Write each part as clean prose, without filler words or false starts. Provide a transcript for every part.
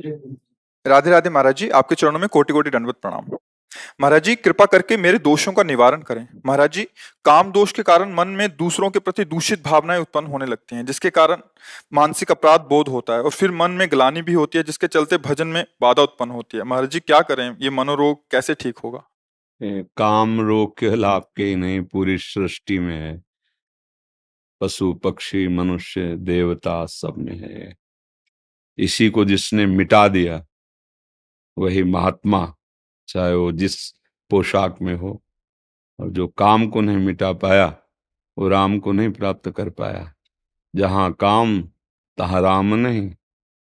राधे राधे महाराज जी, आपके चरणों में कोटि कोटि दंडवत प्रणाम। महाराज जी, कृपा करके मेरे दोषों का निवारण करें। महाराज जी, काम दोष के कारण मन में दूसरों के प्रति दूषित भावनाएं उत्पन्न होने लगती हैं, जिसके कारण मानसिक अपराध बोध होता है और फिर मन में ग्लानि भी होती है, जिसके चलते भजन में बाधा उत्पन्न होती है। महाराज जी, क्या करें? ये मनोरोग कैसे ठीक होगा? काम रोग केवल आपके ही नहीं, पूरी सृष्टि में है। पशु पक्षी मनुष्य देवता सब में है। इसी को जिसने मिटा दिया वही महात्मा, चाहे वो जिस पोशाक में हो। और जो काम को नहीं मिटा पाया वो राम को नहीं प्राप्त कर पाया। जहां काम तहां राम नहीं,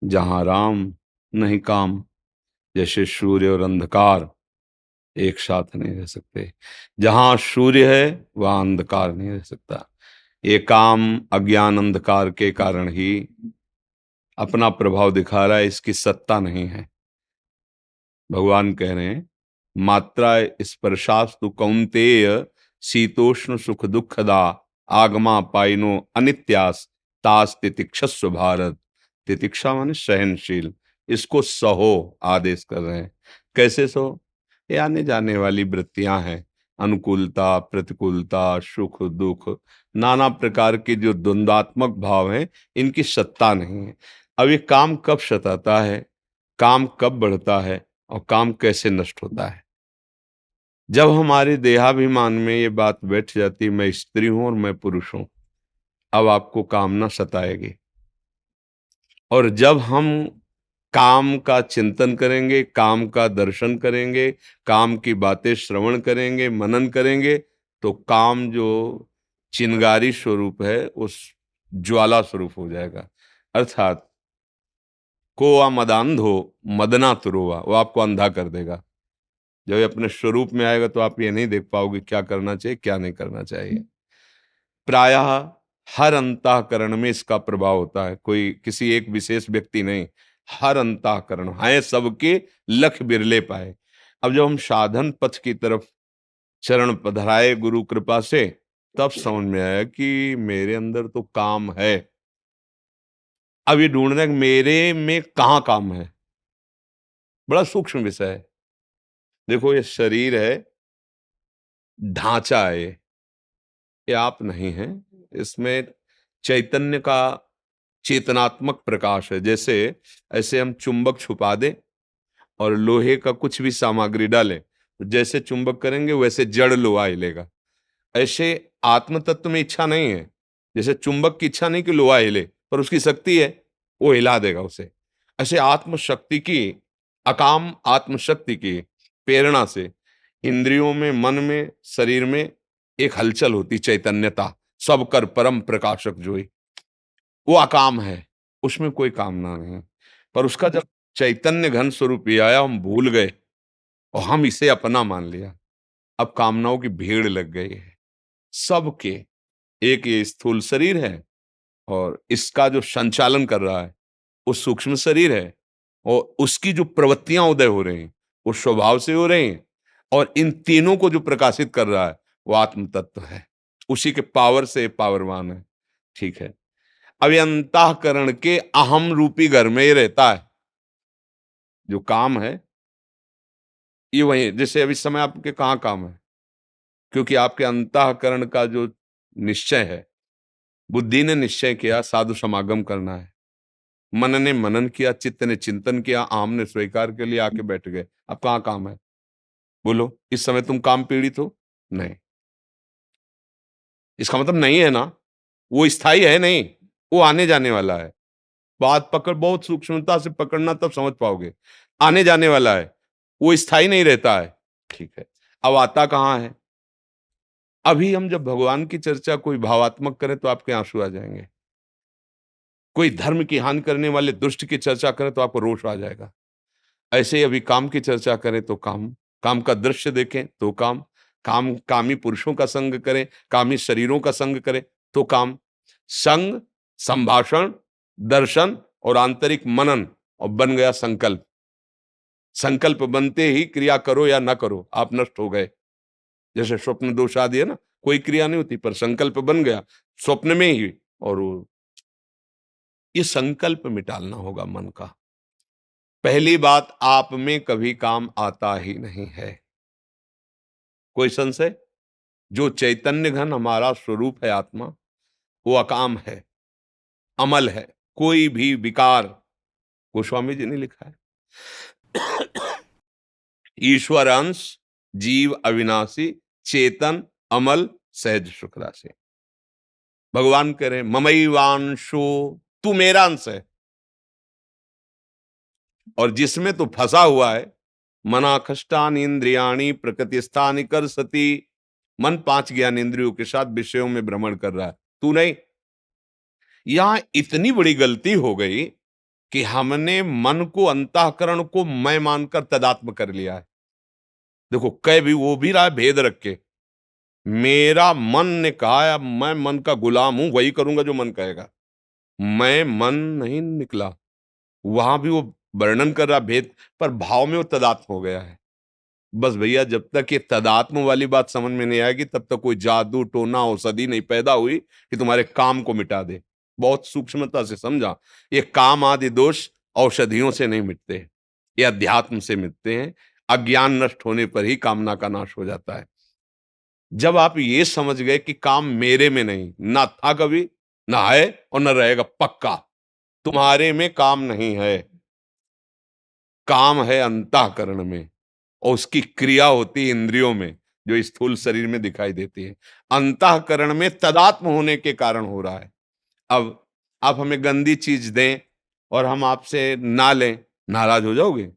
जहां राम नहीं काम। जैसे सूर्य और अंधकार एक साथ नहीं रह सकते। जहां सूर्य है वहां अंधकार नहीं रह सकता। ये काम अज्ञान अंधकार के कारण ही अपना प्रभाव दिखा रहा है, इसकी सत्ता नहीं है। भगवान कह रहे हैं, मात्रा स्पर्शास्तु कौन्तेय शीतोष्ण सुख दुखदा आगमा पाइनो अनित्यास तास तितिक्षस्व भारत। तितिक्षा माने सहनशील, इसको सहो आदेश कर रहे हैं। कैसे सहो? ये आने जाने वाली वृत्तियां हैं, अनुकूलता प्रतिकूलता सुख दुख, नाना प्रकार के जो द्वंद्वात्मक भाव हैं, इनकी सत्ता नहीं है। अब ये काम कब सताता है, काम कब बढ़ता है और काम कैसे नष्ट होता है? जब हमारे देहाभिमान में ये बात बैठ जाती, मैं स्त्री हूं और मैं पुरुष हूं, अब आपको कामना सताएगी। और जब हम काम का चिंतन करेंगे, काम का दर्शन करेंगे, काम की बातें श्रवण करेंगे, मनन करेंगे, तो काम जो चिंगारी स्वरूप है उस ज्वाला स्वरूप हो जाएगा। अर्थात कोआ मदांधो मदना तुरोवा, वो आपको अंधा कर देगा। जब ये अपने स्वरूप में आएगा तो आप ये नहीं देख पाओगे क्या करना चाहिए क्या नहीं करना चाहिए। प्रायः हर अंतःकरण में इसका प्रभाव होता है, कोई किसी एक विशेष व्यक्ति नहीं, हर अंतःकरण है सबके, लख बिरले पाए। अब जब हम साधन पथ की तरफ चरण पधराए गुरु कृपा से, तब समझ में आया कि मेरे अंदर तो काम है। अब ये ढूंढना है कि मेरे में कहाँ काम है, बड़ा सूक्ष्म विषय है। देखो, ये शरीर है, ढांचा है, ये आप नहीं है। इसमें चैतन्य का चेतनात्मक प्रकाश है। जैसे ऐसे हम चुंबक छुपा दें और लोहे का कुछ भी सामग्री डालें, तो जैसे चुंबक करेंगे वैसे जड़ लोहा हिलेगा। ऐसे आत्म तत्व में इच्छा नहीं है। जैसे चुंबक की इच्छा नहीं कि लोहा हिले, पर उसकी शक्ति है, वो हिला देगा उसे। ऐसे आत्मशक्ति की, अकाम आत्मशक्ति की प्रेरणा से इंद्रियों में, मन में, शरीर में एक हलचल होती, चैतन्यता। सब कर परम प्रकाशक जोई, वो अकाम है, उसमें कोई कामना नहीं। पर उसका जब चैतन्य घन स्वरूप ये आया, हम भूल गए और हम इसे अपना मान लिया। अब कामनाओं की भीड़ लग गई है सबके। एक ये स्थूल शरीर है और इसका जो संचालन कर रहा है वो सूक्ष्म शरीर है, और उसकी जो प्रवृत्तियां उदय हो रही हैं वो स्वभाव से हो रही हैं, और इन तीनों को जो प्रकाशित कर रहा है वो आत्म तत्व है। उसी के पावर से पावरवान है। ठीक है, अब ये अंतःकरण के अहम रूपी घर में ये रहता है। जो काम है ये वही, जैसे अभी समय आपके कहाँ काम है, क्योंकि आपके अंतःकरण का जो निश्चय है, बुद्धि ने निश्चय किया साधु समागम करना है, मन ने मनन किया, चित्त ने चिंतन किया, आम ने स्वीकार के लिए आके बैठ गए। अब कहाँ काम है? बोलो, इस समय तुम काम पीड़ित हो? नहीं। इसका मतलब नहीं है ना, वो स्थायी है नहीं, वो आने जाने वाला है। बात पकड़, बहुत सूक्ष्मता से पकड़ना, तब समझ पाओगे। आने जाने वाला है, वो स्थायी नहीं रहता है। ठीक है, अब आता कहाँ है? अभी हम जब भगवान की चर्चा कोई भावात्मक करें तो आपके आंसू आ जाएंगे। कोई धर्म की हानि करने वाले दुष्ट की चर्चा करें तो आपको रोष आ जाएगा। ऐसे ही अभी काम की चर्चा करें तो काम, काम का दृश्य देखें तो काम, काम कामी पुरुषों का संग करें, कामी शरीरों का संग करें तो काम। संग, संभाषण, दर्शन और आंतरिक मनन, और बन गया संकल्प। संकल्प बनते ही क्रिया करो या ना करो, आप नष्ट हो गए। जैसे स्वप्न दोष आदि है ना, कोई क्रिया नहीं होती पर संकल्प बन गया स्वप्न में ही। और ये संकल्प मिटालना होगा मन का। पहली बात, आप में कभी काम आता ही नहीं है। कोई संशय? जो चैतन्य घन हमारा स्वरूप है आत्मा, वो अकाम है, अमल है, कोई भी विकार, गोस्वामी जी ने लिखा है, ईश्वर अंश, जीव अविनाशी, चेतन, अमल, सहज सुख राशि। भगवान कह रहे हैं ममैवांशो, तू मेरा अंश है, और जिसमें तू फंसा हुआ है, मना खष्टान इंद्रियाणी प्रकृति स्थानी कर सती, मन 5 ज्ञान इंद्रियों के साथ विषयों में भ्रमण कर रहा है, तू नहीं। यहां इतनी बड़ी गलती हो गई कि हमने मन को, अंतःकरण को मैं मानकर तदात्म कर लिया है। देखो, कह भी वो भी रहा है भेद रख के, मेरा मन ने कहा है, अब मैं मन का गुलाम हूं, वही करूंगा जो मन कहेगा। मैं मन नहीं निकला, वहां भी वो वर्णन कर रहा भेद, पर भाव में वो तदात्म हो गया है। बस भैया, जब तक ये तदात्म वाली बात समझ में नहीं आएगी, तब तक कोई जादू टोना औषधि नहीं पैदा हुई कि तुम्हारे काम को मिटा दे। बहुत सूक्ष्मता से समझा, ये काम आदि दोष औषधियों से नहीं मिटते, ये अध्यात्म से मिटते हैं। अज्ञान नष्ट होने पर ही कामना का नाश हो जाता है। जब आप ये समझ गए कि काम मेरे में नहीं, ना था कभी, ना है और न रहेगा, पक्का तुम्हारे में काम नहीं है, काम है अंतःकरण में, और उसकी क्रिया होती है इंद्रियों में, जो स्थूल शरीर में दिखाई देती है। अंतःकरण में तदात्म होने के कारण हो रहा है। अब आप हमें गंदी चीज दें और हम आपसे ना लें, नाराज हो जाओगे,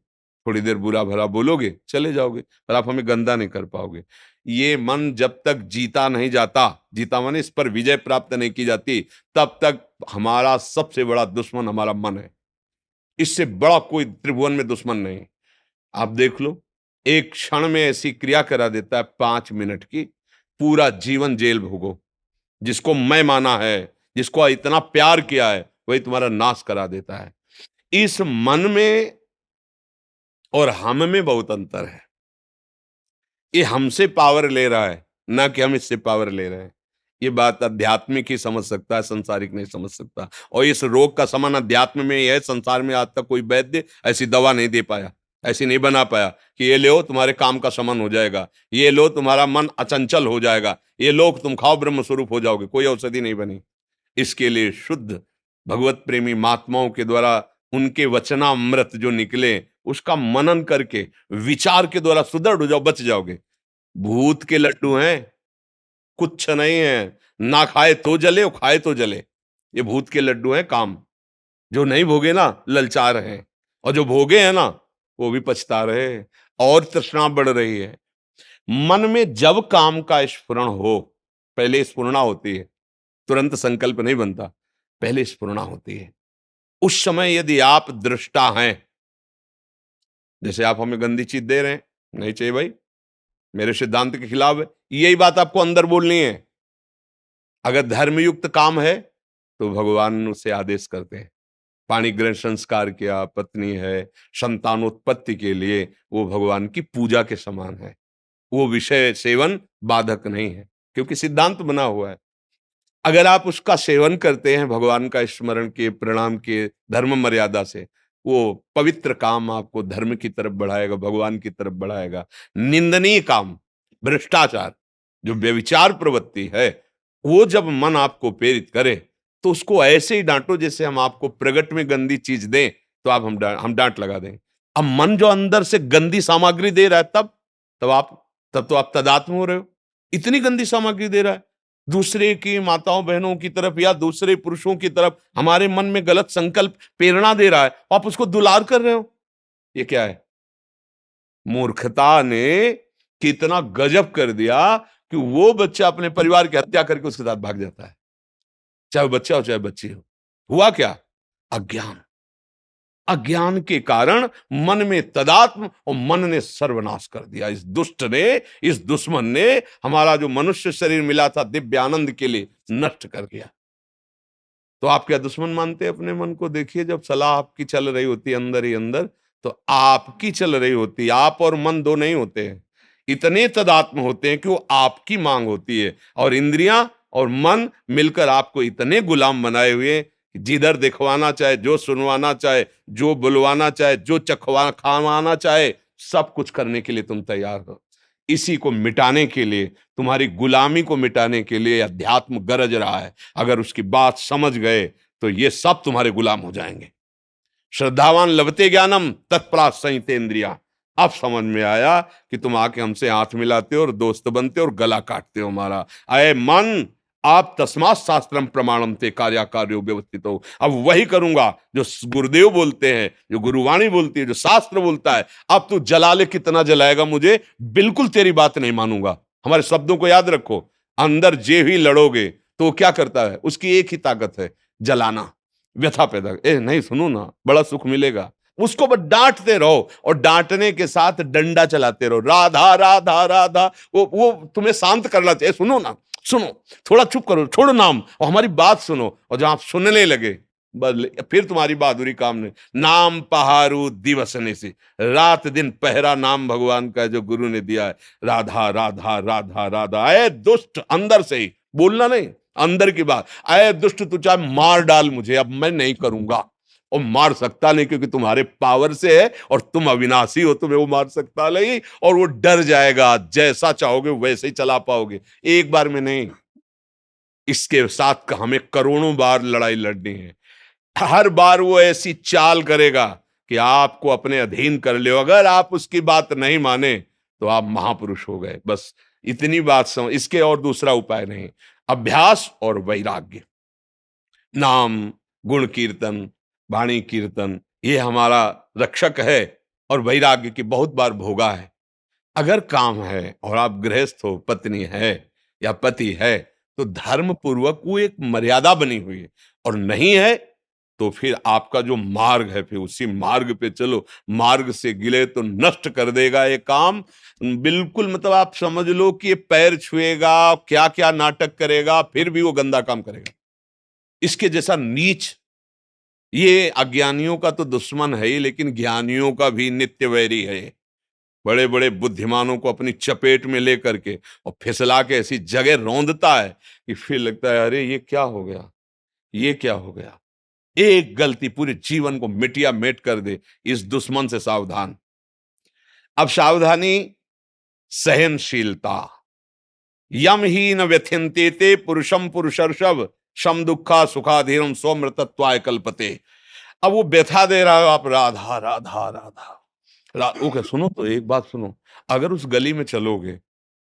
थोड़ी देर बुरा भला बोलोगे, चले जाओगे, पर आप हमें गंदा नहीं कर पाओगे। ये मन जब तक जीता नहीं जाता, जीता माने इस पर विजय प्राप्त नहीं की जाती, तब तक हमारा सबसे बड़ा दुश्मन हमारा मन है। इससे बड़ा कोई त्रिभुवन में दुश्मन नहीं। आप देख लो, एक क्षण में ऐसी क्रिया करा देता है 5 मिनट की, पूरा जीवन जेल भोगो। जिसको मैं माना है, जिसको इतना प्यार किया है, वही तुम्हारा नाश करा देता है। इस मन में और हम में बहुत अंतर है। ये हमसे पावर ले रहा है, ना कि हम इससे पावर ले रहे हैं। ये बात आध्यात्मिक ही समझ सकता है, संसारिक नहीं समझ सकता। और इस रोग का समान अध्यात्म में ही है। संसार में आज तक कोई वैद्य ऐसी दवा नहीं दे पाया, ऐसी नहीं बना पाया कि ये लो तुम्हारे काम का समान हो जाएगा, ये लो तुम्हारा मन अचंचल हो जाएगा, ये लो तुम खाओ ब्रह्म स्वरूप हो जाओगे। कोई औषधि नहीं बनी। इसके लिए शुद्ध भगवत प्रेमी महात्माओं के द्वारा उनके वचनामृत जो निकले, उसका मनन करके विचार के द्वारा सुदृढ़ हो जाओ, बच जाओगे। भूत के लड्डू हैं, कुछ नहीं है, ना खाए तो जले और खाए तो जले। ये भूत के लड्डू हैं काम। जो नहीं भोगे ना, ललचा रहे हैं, और जो भोगे हैं ना, वो भी पछता रहे हैं, और तृष्णा बढ़ रही है। मन में जब काम का स्फुरण हो, पहले स्फुरणा होती है, तुरंत संकल्प नहीं बनता, पहले स्फुरणा होती है। उस समय यदि आप दृष्टा हैं, जैसे आप हमें गंदी चीज दे रहे हैं, नहीं चाहिए भाई, मेरे सिद्धांत के खिलाफ है, यही बात आपको अंदर बोलनी है। अगर धर्मयुक्त काम है तो भगवान उसे आदेश करते हैं। पाणी ग्रहण संस्कार किया, पत्नी है, संतानोत्पत्ति के लिए वो भगवान की पूजा के समान है। वो विषय सेवन बाधक नहीं है, क्योंकि सिद्धांत बना हुआ है। अगर आप उसका सेवन करते हैं, भगवान का स्मरण के, प्रणाम के, धर्म मर्यादा से, वो पवित्र काम आपको धर्म की तरफ बढ़ाएगा, भगवान की तरफ बढ़ाएगा। निंदनीय काम, भ्रष्टाचार, जो व्यभिचार प्रवृत्ति है, वो जब मन आपको प्रेरित करे, तो उसको ऐसे ही डांटो जैसे हम आपको प्रगट में गंदी चीज दें तो आप हम डांट लगा दें। अब मन जो अंदर से गंदी सामग्री दे रहा है, तब तो आप तदात्म हो रहे हो। इतनी गंदी सामग्री दे रहा है, दूसरे की माताओं बहनों की तरफ या दूसरे पुरुषों की तरफ हमारे मन में गलत संकल्प प्रेरणा दे रहा है, आप उसको दुलार कर रहे हो। ये क्या है? मूर्खता ने कितना गजब कर दिया कि वो बच्चा अपने परिवार की हत्या करके उसके साथ भाग जाता है, चाहे वो बच्चा हो चाहे बच्ची हो। हुआ क्या? अज्ञान। अज्ञान के कारण मन में तदात्म, और मन ने सर्वनाश कर दिया। इस दुष्ट ने, इस दुश्मन ने हमारा जो मनुष्य शरीर मिला था दिव्य आनंद के लिए, नष्ट कर दिया। तो आप क्या दुश्मन मानते हैं अपने मन को? देखिए, जब सलाह आपकी चल रही होती है अंदर ही अंदर, तो आपकी चल रही होती है। आप और मन दो नहीं होते हैं, इतने तदात्म होते हैं कि वो आपकी मांग होती है, और इंद्रियां और मन मिलकर आपको इतने गुलाम बनाए हुए जिधर दिखवाना चाहे, जो सुनवाना चाहे, जो बुलवाना चाहे, जो चखवा खावाना चाहे, सब कुछ करने के लिए तुम तैयार हो। इसी को मिटाने के लिए, तुम्हारी गुलामी को मिटाने के लिए अध्यात्म गरज रहा है। अगर उसकी बात समझ गए तो ये सब तुम्हारे गुलाम हो जाएंगे। श्रद्धावान लभते ज्ञानम तत्परात संहितेन्द्रिया। अब समझ में आया कि तुम आके हमसे हाथ मिलाते हो और दोस्त बनते हो और गला काटते हो हमारा। अय मन, आप तस्मात् शास्त्रम प्रमाणम ते कार्याकार्यो व्यवस्थित हो। अब वही करूंगा जो गुरुदेव बोलते हैं, जो गुरुवाणी बोलती है, जो शास्त्र बोलता है। अब तू जला ले, कितना जलाएगा मुझे, बिल्कुल तेरी बात नहीं मानूंगा। हमारे शब्दों को याद रखो। अंदर जे भी लड़ोगे तो वो क्या करता है, उसकी एक ही ताकत है, जलाना, व्यथा पैदा। ए नहीं, सुनो ना, बड़ा सुख मिलेगा। उसको बस डांटते रहो और डांटने के साथ डंडा चलाते रहो, राधा राधा राधा। वो तुम्हें शांत करना चाहिए। सुनो ना, सुनो, थोड़ा चुप करो, छोड़ो नाम और हमारी बात सुनो। और जब आप सुनने लगे, बस फिर तुम्हारी बहादुरी काम नहीं। नाम पहारू दिवसने से, रात दिन पहरा नाम भगवान का जो गुरु ने दिया है। राधा राधा राधा राधा। अरे दुष्ट, अंदर से ही बोलना नहीं, अंदर की बात। अरे दुष्ट, तू चाहे मार डाल मुझे, अब मैं नहीं करूंगा। और मार सकता नहीं, क्योंकि तुम्हारे पावर से है और तुम अविनाशी हो, तुम्हें वो मार सकता नहीं। और वो डर जाएगा, जैसा चाहोगे वैसे ही चला पाओगे, एक बार में नहीं। इसके साथ हमें करोड़ों बार लड़ाई लड़नी है। हर बार वो ऐसी चाल करेगा कि आपको अपने अधीन कर ले। अगर आप उसकी बात नहीं माने तो आप महापुरुष हो गए। बस इतनी बात समझ, इसके और दूसरा उपाय नहीं। अभ्यास और वैराग्य, नाम, गुण कीर्तन, वाणी कीर्तन, ये हमारा रक्षक है। और वैराग्य की बहुत बार भोगा है। अगर काम है और आप गृहस्थ हो, पत्नी है या पति है, तो धर्म पूर्वक वो एक मर्यादा बनी हुई है। और नहीं है तो फिर आपका जो मार्ग है, फिर उसी मार्ग पे चलो। मार्ग से गिले तो नष्ट कर देगा ये काम। बिल्कुल, मतलब आप समझ लो कि ये पैर छुएगा, क्या क्या नाटक करेगा, फिर भी वो गंदा काम करेगा। इसके जैसा नीच, ये अज्ञानियों का तो दुश्मन है ही, लेकिन ज्ञानियों का भी नित्य वैरी है। बड़े बड़े बुद्धिमानों को अपनी चपेट में लेकर के और फिसला के ऐसी जगह रौंदता है कि फिर लगता है अरे ये क्या हो गया, ये क्या हो गया। एक गलती पूरे जीवन को मिटिया मेट कर दे। इस दुश्मन से सावधान। अब सावधानी, सहनशीलता। यम ही न व्यथियन्ते ते पुरुषम पुरुषर्षभ शम दुखा सुखाधीरम स्वमृतत्वाय कल्पते। अब वो व्यथा दे रहा है, आप राधा राधा राधा ओके, सुनो तो एक बात सुनो। अगर उस गली में चलोगे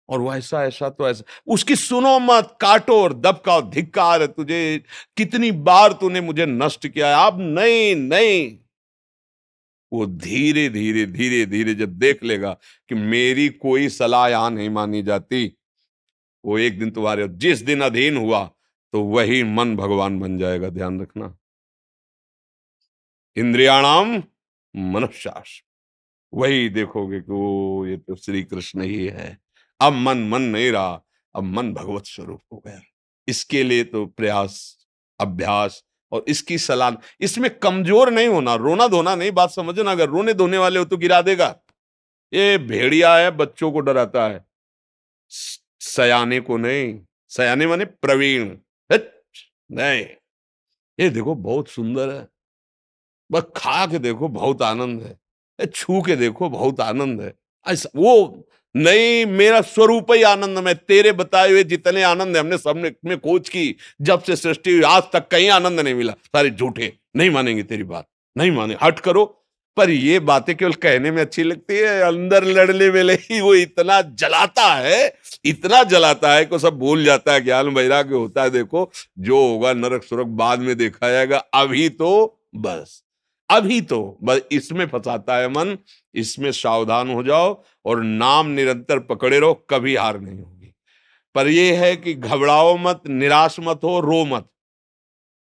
और वो ऐसा ऐसा तो ऐसा, उसकी सुनो मत, काटो और दबकाओ। धिक्कार है तुझे, कितनी बार तूने मुझे नष्ट किया है। अब नहीं नहीं। वो धीरे धीरे धीरे धीरे जब देख लेगा कि मेरी कोई सलाह यहां नहीं मानी जाती, वो एक दिन तुम्हारे, जिस दिन अधीन हुआ तो वही मन भगवान बन जाएगा। ध्यान रखना। इंद्रियाणाम मनश्शास, वही देखोगे कि वो ये तो श्री कृष्ण ही है। अब मन नहीं रहा, अब मन भगवत स्वरूप हो गया। इसके लिए तो प्रयास, अभ्यास और इसकी सलाह। इसमें कमजोर नहीं होना, रोना धोना नहीं, बात समझना। अगर रोने धोने वाले हो तो गिरा देगा। ये भेड़िया है, बच्चों को डराता है, सयाने को नहीं। सयाने माने प्रवीण। हट, नहीं। ये देखो बहुत सुंदर है, बस खा के देखो बहुत आनंद है, छू के देखो बहुत आनंद है। ऐसा वो नहीं, मेरा स्वरूप ही आनंद में। तेरे बताए हुए जितने आनंद है, हमने सबने में खोज की, जब से सृष्टि हुई आज तक कहीं आनंद नहीं मिला। सारे झूठे, नहीं मानेंगे तेरी बात, नहीं माने, हट करो। पर ये बातें केवल कहने में अच्छी लगती है, अंदर लड़ने वेले ही वो इतना जलाता है, इतना जलाता है कि सब भूल जाता है। ज्ञान वैराग्य होता है। देखो जो होगा नरक सुरक बाद में देखा जाएगा, अभी तो बस, अभी तो बस इसमें फंसाता है मन। इसमें सावधान हो जाओ और नाम निरंतर पकड़े रहो, कभी हार नहीं होगी। पर यह है कि घबराओ मत, निराश मत हो, रो मत।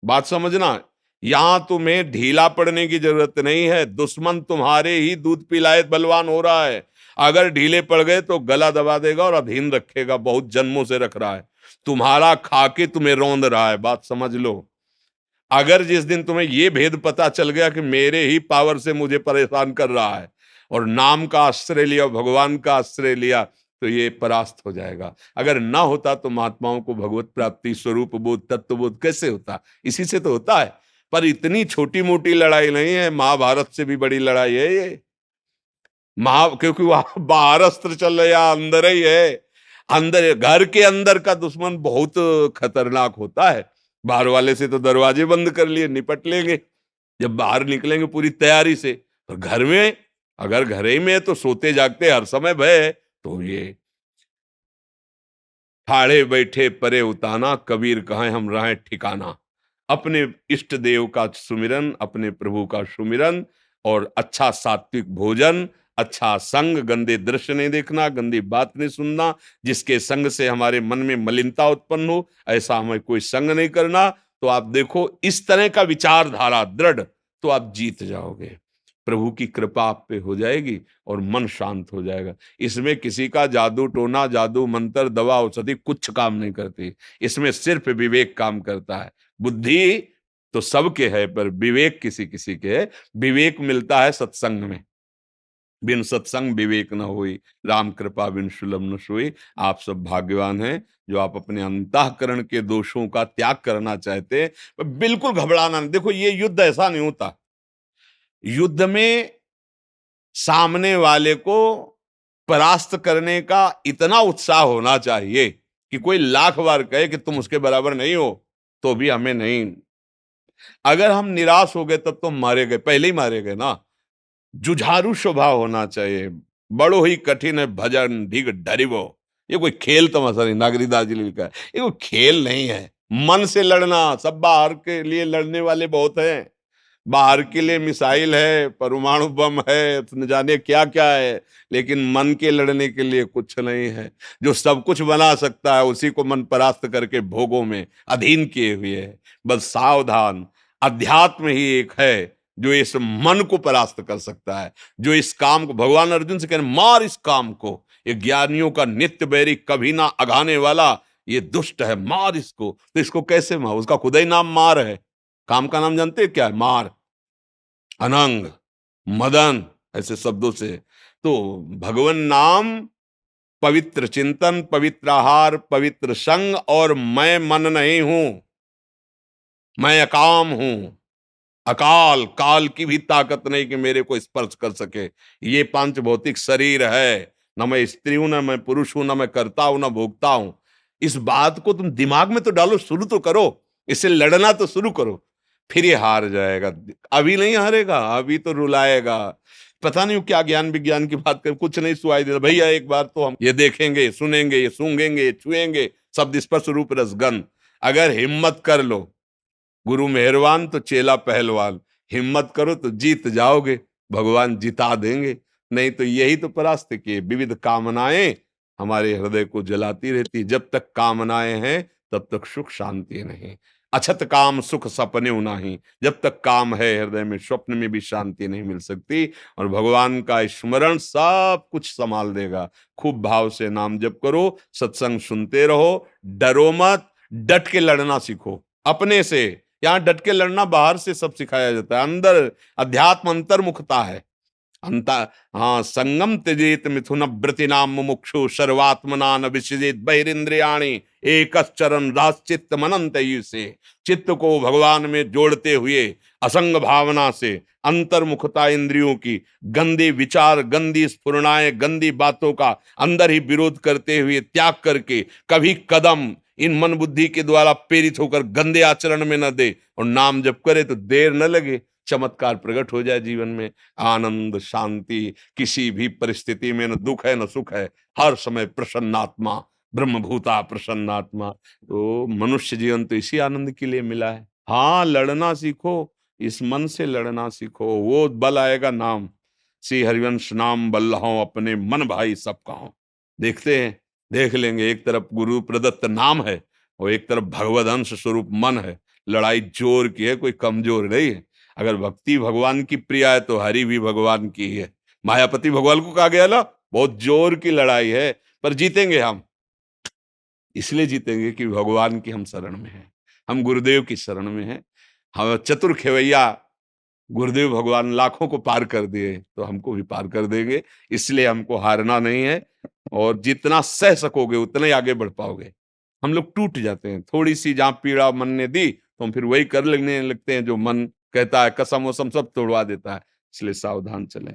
बात समझना, यहां तुम्हें ढीला पड़ने की जरूरत नहीं है। दुश्मन तुम्हारे ही दूध पिलाए बलवान हो रहा है। अगर ढीले पड़ गए तो गला दबा देगा और अधीन रखेगा। बहुत जन्मों से रख रहा है, तुम्हारा खा के तुम्हें रौंद रहा है। बात समझ लो। अगर जिस दिन तुम्हें यह भेद पता चल गया कि मेरे ही पावर से मुझे परेशान कर रहा है, और नाम का आश्रय लिया, भगवान का आश्रय लिया, तो ये परास्त हो जाएगा। अगर ना होता तो महात्माओं को भगवत प्राप्ति, स्वरूप बोध, तत्व बोध कैसे होता? इसी से तो होता है। पर इतनी छोटी मोटी लड़ाई नहीं है, महाभारत से भी बड़ी लड़ाई है ये। क्योंकि वहां बाहर अस्त्र चल रहे या अंदर ही है। अंदर, घर के अंदर का दुश्मन बहुत खतरनाक होता है। बाहर वाले से तो दरवाजे बंद कर लिए, निपट लेंगे, जब बाहर निकलेंगे पूरी तैयारी से। पर घर में, अगर घर ही में है तो सोते जागते हर समय भय है। तो ये ठाड़े बैठे परे उताना, कबीर कहे हम रहें ठिकाना। अपने इष्ट देव का सुमिरन, अपने प्रभु का सुमिरन, और अच्छा सात्विक भोजन, अच्छा संग, गंदे दृश्य नहीं देखना, गंदी बात नहीं सुनना, जिसके संग से हमारे मन में मलिनता उत्पन्न हो ऐसा हमें कोई संग नहीं करना। तो आप देखो इस तरह का विचारधारा दृढ़, तो आप जीत जाओगे, प्रभु की कृपा आप पे हो जाएगी और मन शांत हो जाएगा। इसमें किसी का जादू टोना, जादू मंत्र, दवा औषधि कुछ काम नहीं करती। इसमें सिर्फ विवेक काम करता है। बुद्धि तो सबके है, पर विवेक किसी किसी के है। विवेक मिलता है सत्संग में। बिन सत्संग विवेक न होई, राम कृपा बिन सुलभ न सोई। आप सब भाग्यवान हैं जो आप अपने अंतःकरण के दोषों का त्याग करना चाहते हैं। बिल्कुल घबराना नहीं। देखो ये युद्ध ऐसा नहीं होता। युद्ध में सामने वाले को परास्त करने का इतना उत्साह होना चाहिए कि कोई लाख बार कहे कि तुम उसके बराबर नहीं हो, तो भी हमें नहीं। अगर हम निराश हो गए तब तो मारे गए, पहले ही मारे गए ना। जुझारू स्वभाव होना चाहिए। बड़ो ही कठिन है भजन ढिग डरिवो। ये कोई खेल तमाशा नहीं, नागरीदास जी ने लिखा है, ये कोई खेल नहीं है। मन से लड़ना, सब बाहर के लिए लड़ने वाले बहुत हैं। बाहर के लिए मिसाइल है, परमाणु बम है, न जाने क्या क्या है, लेकिन मन के लड़ने के लिए कुछ नहीं है। जो सब कुछ बना सकता है उसी को मन परास्त करके भोगों में अधीन किए हुए है। बस सावधान, अध्यात्म ही एक है जो इस मन को परास्त कर सकता है, जो इस काम को, भगवान अर्जुन से कह रहे मार इस काम को, ये ज्ञानियों का नित्य बैरी, कभी ना अघाने वाला, ये दुष्ट है, मार इसको। तो इसको कैसे मार? उसका खुदा ही नाम मार है। काम का नाम जानते हैं क्या है? मार, अनंग, मदन, ऐसे शब्दों से। तो भगवान नाम, पवित्र चिंतन, पवित्र आहार, पवित्र संग, और मैं मन नहीं हूं, मैं अकाम हूं। अकाल, काल की भी ताकत नहीं कि मेरे को स्पर्श कर सके। ये पांच भौतिक शरीर है, न मैं स्त्री हूं, न मैं पुरुष हूं, न मैं करता हूं, न भोगता हूं। इस बात को तुम दिमाग में तो डालो, शुरू तो करो, इससे लड़ना तो शुरू करो, फिर ये हार जाएगा। अभी नहीं हारेगा, अभी तो रुलाएगा। पता नहीं क्या ज्ञान विज्ञान की बात कर, कुछ नहीं सुनाई देता भैया। एक बार तो हम ये देखेंगे, सुनेंगे, ये सूंघेंगे, छुएंगे, शब्द स्पर्श रूप रसगंध। अगर हिम्मत कर लो, गुरु मेहरबान तो चेला पहलवान, हिम्मत करो तो जीत जाओगे, भगवान जिता देंगे। नहीं तो यही तो परास्त किए, विविध कामनाएं हमारे हृदय को जलाती रहती। जब तक कामनाएं हैं तब तक सुख शांति नहीं। अछत काम सुख सपने नहीं, जब तक काम है हृदय में स्वप्न में भी शांति नहीं मिल सकती। और भगवान का स्मरण सब कुछ संभाल देगा। खूब भाव से नाम जप करो, सत्संग सुनते रहो, डरो मत, डट के लड़ना सीखो अपने से। यहां डट के लड़ना बाहर से सब सिखाया जाता है, अंदर अध्यात्म अंतर्मुखता है। अंता हाँ, संगम त्यजेत मिथुन व्रति नाम मुमुक्षु सर्वात्मना न विसृजेत बहिरिंद्रियाणि एकश्चरन राश्चित्त मनंत से। चित्त को भगवान में जोड़ते हुए असंग भावना से, अंतर्मुखता इंद्रियों की, गंदे विचार, गंदी स्फुरणाएं, गंदी बातों का अंदर ही विरोध करते हुए त्याग करके कभी कदम इन मन बुद्धि के द्वारा प्रेरित होकर गंदे आचरण में न दे, और नाम जप करे तो देर न लगे, चमत्कार प्रकट हो जाए जीवन में। आनंद, शांति, किसी भी परिस्थिति में न दुख है न सुख है, हर समय प्रसन्नात्मा, ब्रह्मभूता प्रसन्नात्मा। तो मनुष्य जीवन तो इसी आनंद के लिए मिला है। हाँ, लड़ना सीखो, इस मन से लड़ना सीखो, वो बल आएगा नाम। श्री हरिवंश नाम बल्लहों अपने मन भाई सब कहो। देखते हैं, देख लेंगे, एक तरफ गुरु प्रदत्त नाम है और एक तरफ भगवद अंश स्वरूप मन है। लड़ाई जोर की है, कोई कमजोर नहीं है। अगर भक्ति भगवान की प्रिय है तो हरि भी भगवान की ही है। मायापति भगवान को कहा गया ना, बहुत जोर की लड़ाई है, पर जीतेंगे हम। इसलिए जीतेंगे कि भगवान की हम शरण में हैं, हम गुरुदेव की शरण में हैं। हम चतुर खेवैया गुरुदेव भगवान लाखों को पार कर दिए, तो हमको भी पार कर देंगे। इसलिए हमको हारना नहीं है, और जितना सह सकोगे उतना ही आगे बढ़ पाओगे। हम लोग टूट जाते हैं, थोड़ी सी जहां पीड़ा मन ने दी तो हम फिर वही कर लेने लगते हैं जो मन कहता है, कसम वसम सब तोड़वा देता है। इसलिए सावधान चलें।